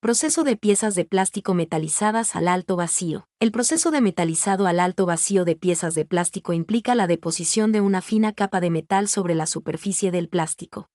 Proceso de piezas de plástico metalizadas al alto vacío. El proceso de metalizado al alto vacío de piezas de plástico implica la deposición de una fina capa de metal sobre la superficie del plástico.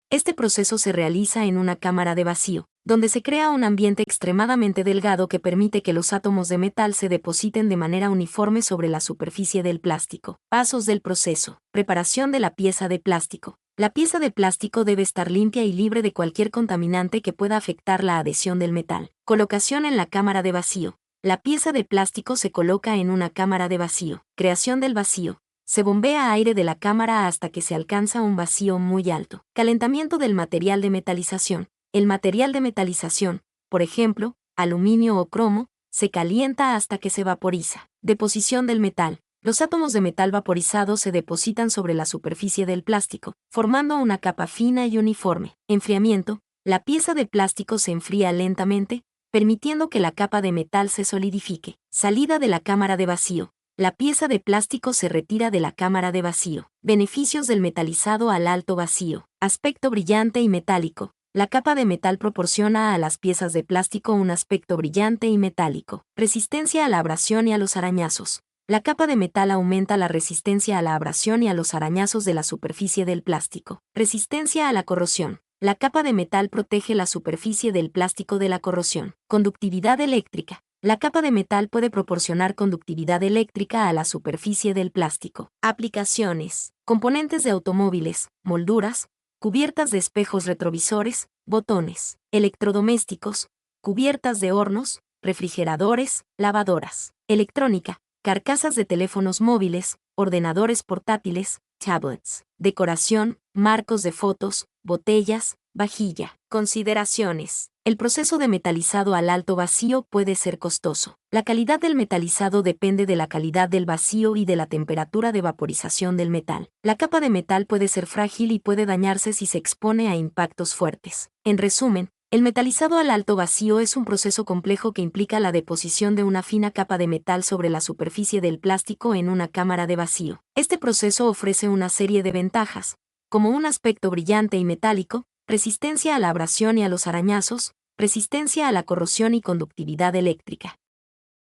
Este proceso se realiza en una cámara de vacío, donde se crea un ambiente extremadamente delgado que permite que los átomos de metal se depositen de manera uniforme sobre la superficie del plástico. Pasos del proceso. Preparación de la pieza de plástico. La pieza de plástico debe estar limpia y libre de cualquier contaminante que pueda afectar la adhesión del metal. Colocación en la cámara de vacío. La pieza de plástico se coloca en una cámara de vacío. Creación del vacío. Se bombea aire de la cámara hasta que se alcanza un vacío muy alto. Calentamiento del material de metalización. El material de metalización, por ejemplo, aluminio o cromo, se calienta hasta que se vaporiza. Deposición del metal. Los átomos de metal vaporizado se depositan sobre la superficie del plástico, formando una capa fina y uniforme. Enfriamiento. La pieza de plástico se enfría lentamente, permitiendo que la capa de metal se solidifique. Salida de la cámara de vacío. La pieza de plástico se retira de la cámara de vacío. Beneficios del metalizado al alto vacío. Aspecto brillante y metálico. La capa de metal proporciona a las piezas de plástico un aspecto brillante y metálico. Resistencia a la abrasión y a los arañazos. La capa de metal aumenta la resistencia a la abrasión y a los arañazos de la superficie del plástico. Resistencia a la corrosión. La capa de metal protege la superficie del plástico de la corrosión. Conductividad eléctrica. La capa de metal puede proporcionar conductividad eléctrica a la superficie del plástico. Aplicaciones. Componentes de automóviles, molduras, cubiertas de espejos retrovisores, botones, electrodomésticos, cubiertas de hornos, refrigeradores, lavadoras, electrónica, carcasas de teléfonos móviles, ordenadores portátiles, tablets, decoración, marcos de fotos, botellas, vajilla. Consideraciones. El proceso de metalizado al alto vacío puede ser costoso. La calidad del metalizado depende de la calidad del vacío y de la temperatura de vaporización del metal. La capa de metal puede ser frágil y puede dañarse si se expone a impactos fuertes. En resumen, el metalizado al alto vacío es un proceso complejo que implica la deposición de una fina capa de metal sobre la superficie del plástico en una cámara de vacío. Este proceso ofrece una serie de ventajas, como un aspecto brillante y metálico, resistencia a la abrasión y a los arañazos, resistencia a la corrosión y conductividad eléctrica.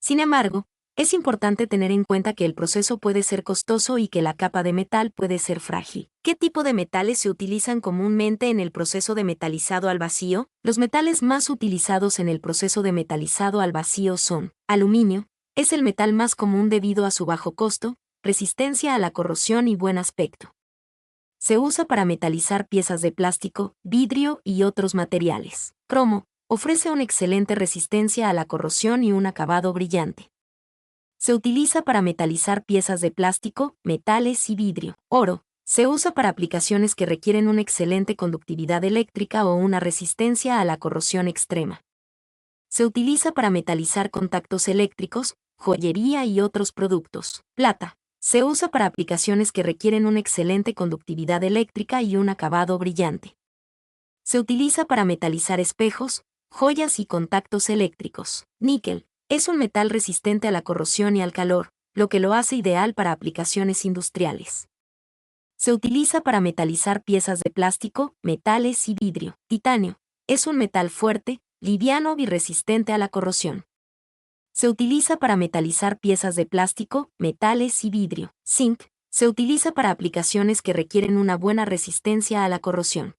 Sin embargo, es importante tener en cuenta que el proceso puede ser costoso y que la capa de metal puede ser frágil. ¿Qué tipo de metales se utilizan comúnmente en el proceso de metalizado al vacío? Los metales más utilizados en el proceso de metalizado al vacío son: aluminio, es el metal más común debido a su bajo costo, resistencia a la corrosión y buen aspecto. Se usa para metalizar piezas de plástico, vidrio y otros materiales. Cromo, ofrece una excelente resistencia a la corrosión y un acabado brillante. Se utiliza para metalizar piezas de plástico, metales y vidrio. Oro, se usa para aplicaciones que requieren una excelente conductividad eléctrica o una resistencia a la corrosión extrema. Se utiliza para metalizar contactos eléctricos, joyería y otros productos. Plata, se usa para aplicaciones que requieren una excelente conductividad eléctrica y un acabado brillante. Se utiliza para metalizar espejos, joyas y contactos eléctricos. Níquel, es un metal resistente a la corrosión y al calor, lo que lo hace ideal para aplicaciones industriales. Se utiliza para metalizar piezas de plástico, metales y vidrio. Titanio, es un metal fuerte, liviano y resistente a la corrosión. Se utiliza para metalizar piezas de plástico, metales y vidrio. Zinc, se utiliza para aplicaciones que requieren una buena resistencia a la corrosión.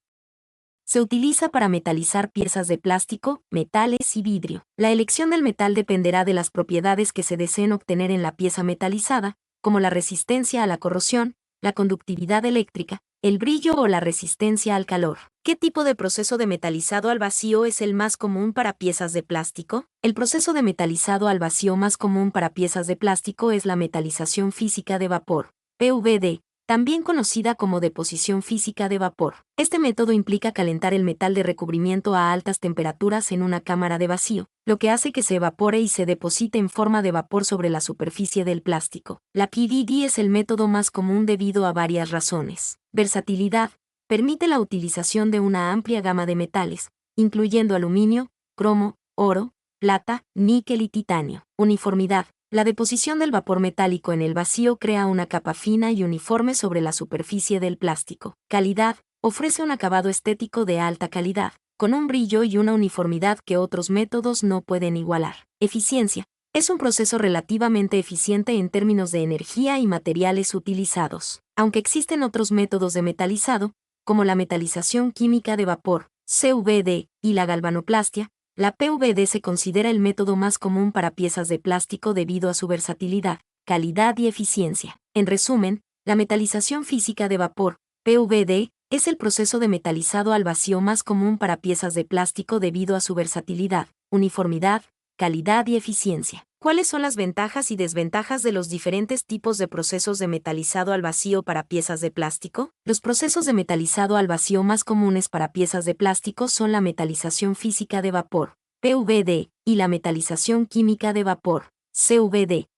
Se utiliza para metalizar piezas de plástico, metales y vidrio. La elección del metal dependerá de las propiedades que se deseen obtener en la pieza metalizada, como la resistencia a la corrosión, la conductividad eléctrica, el brillo o la resistencia al calor. ¿Qué tipo de proceso de metalizado al vacío es el más común para piezas de plástico? El proceso de metalizado al vacío más común para piezas de plástico es la metalización física de vapor, PVD, también conocida como deposición física de vapor. Este método implica calentar el metal de recubrimiento a altas temperaturas en una cámara de vacío, lo que hace que se evapore y se deposite en forma de vapor sobre la superficie del plástico. La PVD es el método más común debido a varias razones. Versatilidad, permite la utilización de una amplia gama de metales, incluyendo aluminio, cromo, oro, plata, níquel y titanio. Uniformidad. La deposición del vapor metálico en el vacío crea una capa fina y uniforme sobre la superficie del plástico. Calidad, ofrece un acabado estético de alta calidad, con un brillo y una uniformidad que otros métodos no pueden igualar. Eficiencia. Es un proceso relativamente eficiente en términos de energía y materiales utilizados. Aunque existen otros métodos de metalizado, como la metalización química de vapor, CVD, y la galvanoplastia, la PVD se considera el método más común para piezas de plástico debido a su versatilidad, calidad y eficiencia. En resumen, la metalización física de vapor, PVD, es el proceso de metalizado al vacío más común para piezas de plástico debido a su versatilidad, uniformidad, calidad y eficiencia. ¿Cuáles son las ventajas y desventajas de los diferentes tipos de procesos de metalizado al vacío para piezas de plástico? Los procesos de metalizado al vacío más comunes para piezas de plástico son la metalización física de vapor, PVD, y la metalización química de vapor, CVD.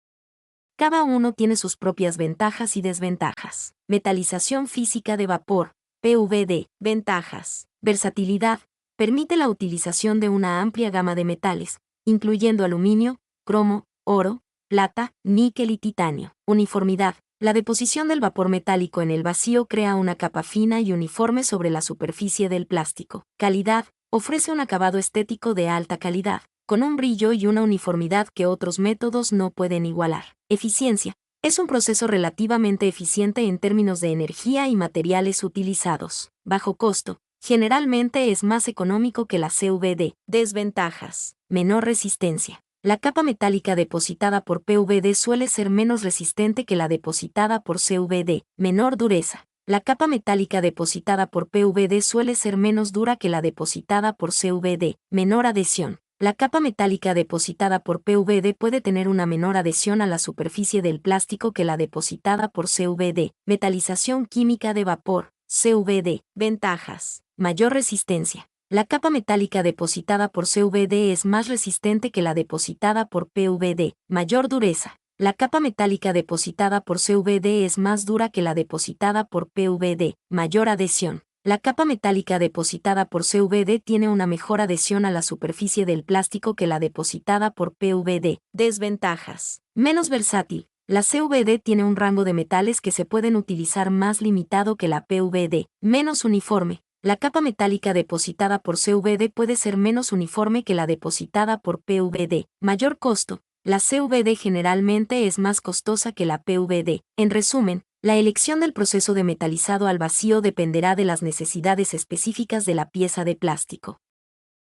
Cada uno tiene sus propias ventajas y desventajas. Metalización física de vapor, PVD. Ventajas. Versatilidad. Permite la utilización de una amplia gama de metales, incluyendo aluminio, cromo, oro, plata, níquel y titanio. Uniformidad. La deposición del vapor metálico en el vacío crea una capa fina y uniforme sobre la superficie del plástico. Calidad. Ofrece un acabado estético de alta calidad, con un brillo y una uniformidad que otros métodos no pueden igualar. Eficiencia. Es un proceso relativamente eficiente en términos de energía y materiales utilizados. Bajo costo. Generalmente es más económico que la CVD. Desventajas. Menor resistencia. La capa metálica depositada por PVD suele ser menos resistente que la depositada por CVD. Menor dureza. La capa metálica depositada por PVD suele ser menos dura que la depositada por CVD. Menor adhesión. La capa metálica depositada por PVD puede tener una menor adhesión a la superficie del plástico que la depositada por CVD. Metalización química de vapor, CVD. Ventajas. Mayor resistencia. La capa metálica depositada por CVD es más resistente que la depositada por PVD. Mayor dureza. La capa metálica depositada por CVD es más dura que la depositada por PVD. Mayor adhesión. La capa metálica depositada por CVD tiene una mejor adhesión a la superficie del plástico que la depositada por PVD. Desventajas. Menos versátil. La CVD tiene un rango de metales que se pueden utilizar más limitado que la PVD. Menos uniforme. La capa metálica depositada por CVD puede ser menos uniforme que la depositada por PVD. Mayor costo. La CVD generalmente es más costosa que la PVD. En resumen, la elección del proceso de metalizado al vacío dependerá de las necesidades específicas de la pieza de plástico.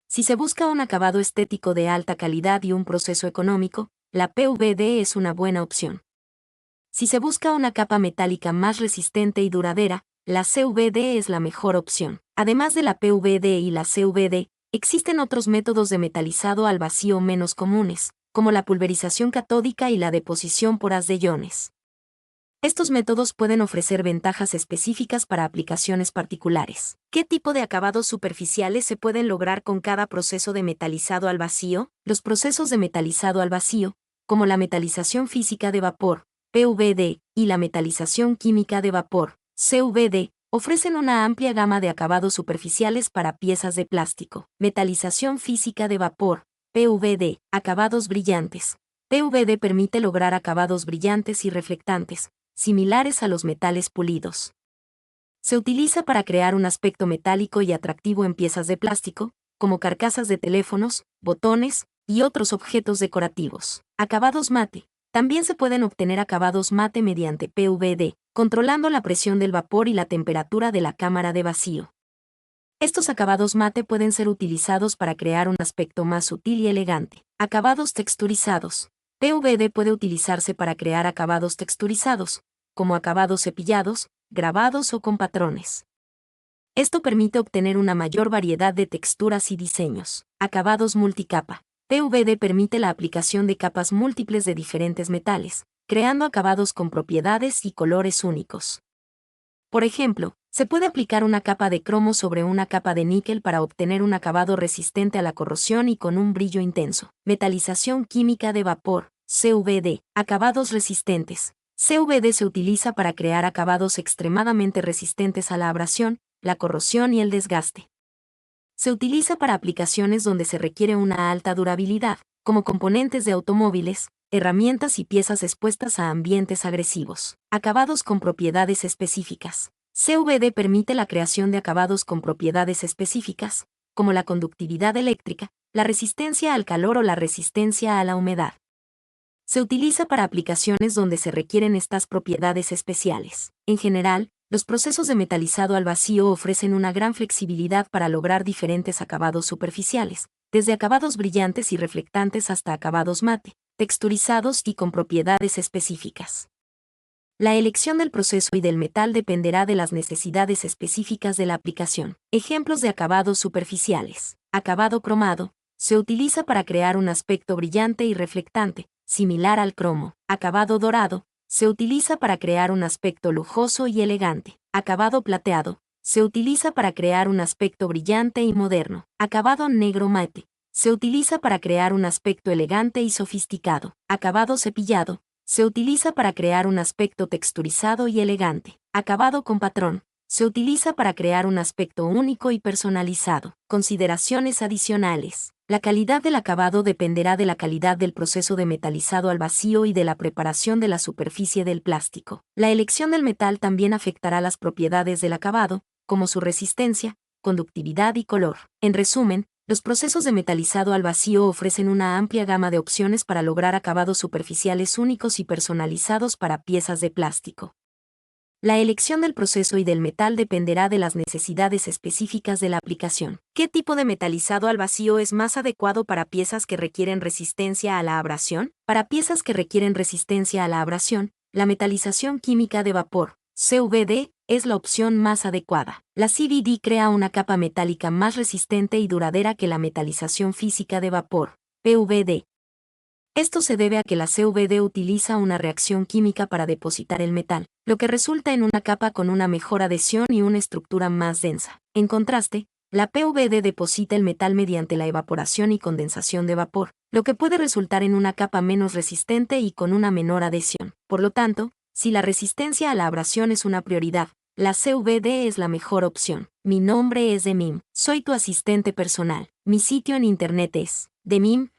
Si se busca un acabado estético de alta calidad y un proceso económico, la PVD es una buena opción. Si se busca una capa metálica más resistente y duradera, la CVD es la mejor opción. Además de la PVD y la CVD, existen otros métodos de metalizado al vacío menos comunes, como la pulverización catódica y la deposición por haz de iones. Estos métodos pueden ofrecer ventajas específicas para aplicaciones particulares. ¿Qué tipo de acabados superficiales se pueden lograr con cada proceso de metalizado al vacío? Los procesos de metalizado al vacío, como la metalización física de vapor, PVD, y la metalización química de vapor, CVD, ofrecen una amplia gama de acabados superficiales para piezas de plástico. Metalización física de vapor, PVD, acabados brillantes. PVD permite lograr acabados brillantes y reflectantes, similares a los metales pulidos. Se utiliza para crear un aspecto metálico y atractivo en piezas de plástico, como carcasas de teléfonos, botones y otros objetos decorativos. Acabados mate. También se pueden obtener acabados mate mediante PVD, controlando la presión del vapor y la temperatura de la cámara de vacío. Estos acabados mate pueden ser utilizados para crear un aspecto más sutil y elegante. Acabados texturizados. PVD puede utilizarse para crear acabados texturizados, como acabados cepillados, grabados o con patrones. Esto permite obtener una mayor variedad de texturas y diseños. Acabados multicapa. PVD permite la aplicación de capas múltiples de diferentes metales, creando acabados con propiedades y colores únicos. Por ejemplo, se puede aplicar una capa de cromo sobre una capa de níquel para obtener un acabado resistente a la corrosión y con un brillo intenso. Metalización química de vapor, CVD. Acabados resistentes. CVD se utiliza para crear acabados extremadamente resistentes a la abrasión, la corrosión y el desgaste. Se utiliza para aplicaciones donde se requiere una alta durabilidad, como componentes de automóviles, herramientas y piezas expuestas a ambientes agresivos. Acabados con propiedades específicas. CVD permite la creación de acabados con propiedades específicas, como la conductividad eléctrica, la resistencia al calor o la resistencia a la humedad. Se utiliza para aplicaciones donde se requieren estas propiedades especiales. En general, los procesos de metalizado al vacío ofrecen una gran flexibilidad para lograr diferentes acabados superficiales, desde acabados brillantes y reflectantes hasta acabados mate, texturizados y con propiedades específicas. La elección del proceso y del metal dependerá de las necesidades específicas de la aplicación. Ejemplos de acabados superficiales. Acabado cromado. Se utiliza para crear un aspecto brillante y reflectante, similar al cromo. Acabado dorado. Se utiliza para crear un aspecto lujoso y elegante. Acabado plateado. Se utiliza para crear un aspecto brillante y moderno. Acabado negro mate. Se utiliza para crear un aspecto elegante y sofisticado. Acabado cepillado. Se utiliza para crear un aspecto texturizado y elegante. Acabado con patrón. Se utiliza para crear un aspecto único y personalizado. Consideraciones adicionales. La calidad del acabado dependerá de la calidad del proceso de metalizado al vacío y de la preparación de la superficie del plástico. La elección del metal también afectará las propiedades del acabado, como su resistencia, conductividad y color. En resumen, los procesos de metalizado al vacío ofrecen una amplia gama de opciones para lograr acabados superficiales únicos y personalizados para piezas de plástico. La elección del proceso y del metal dependerá de las necesidades específicas de la aplicación. ¿Qué tipo de metalizado al vacío es más adecuado para piezas que requieren resistencia a la abrasión? Para piezas que requieren resistencia a la abrasión, la metalización química de vapor, CVD, es la opción más adecuada. La CVD crea una capa metálica más resistente y duradera que la metalización física de vapor, PVD. Esto se debe a que la CVD utiliza una reacción química para depositar el metal, lo que resulta en una capa con una mejor adhesión y una estructura más densa. En contraste, la PVD deposita el metal mediante la evaporación y condensación de vapor, lo que puede resultar en una capa menos resistente y con una menor adhesión. Por lo tanto, si la resistencia a la abrasión es una prioridad, la CVD es la mejor opción. Mi nombre es Demim, soy tu asistente personal. Mi sitio en internet es demim.es.tl.